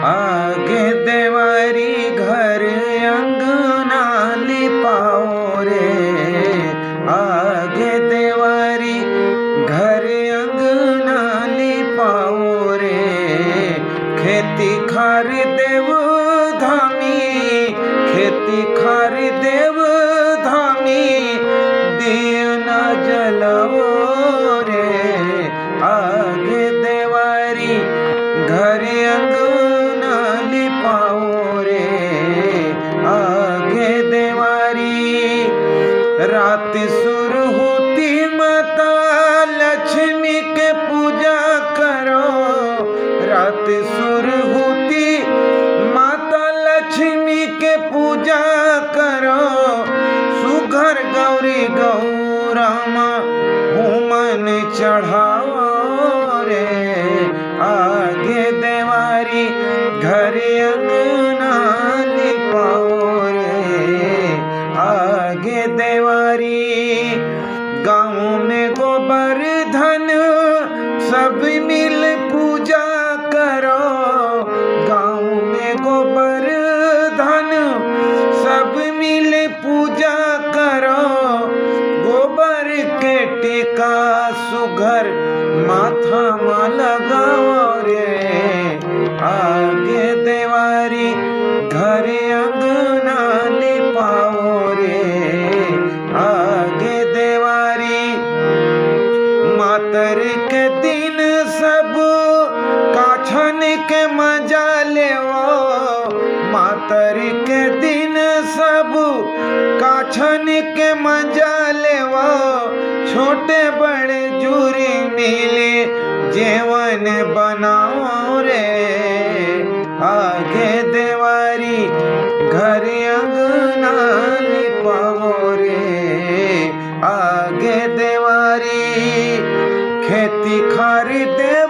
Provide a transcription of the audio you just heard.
आगे देवारी घर अंगना लिपाओ रे, आगे देवारी घर अंगना लिपाओ रे। खेती खार देव धामी, खेती खार देव धामी, दिया न जलाओ रे। आगे देवारी घर अंगना लिपाओ रे, आगे देवारी। रात सुर होती माता लक्ष्मी के पूजा करो, रात सुर होती माता लक्ष्मी के पूजा करो। सुघर गौरी गौरामा हुमन चढ़ाओ रे। आगे देवारी घर अंगना लिपाओ रे, आगे देवारी। गाँव में गोबर धन सब मिल पूजा करो, गाँव में गोबर धन सब मिल पूजा करो। गोबर के टीका सुघर माथा में लगाओ रे। आगे देवारी घर अंगना लिपाओ रे, आगे देवारी। मातर के दिन सब काछन के मजा लेवो, मातर के दिन सब काछन के मजा लेवो। छोटे बड़े जूरी मिले जेवन बनाओ रे। आगे देवारी घर अंगना लिपाओ रे, आगे देवारी। खेती खार देव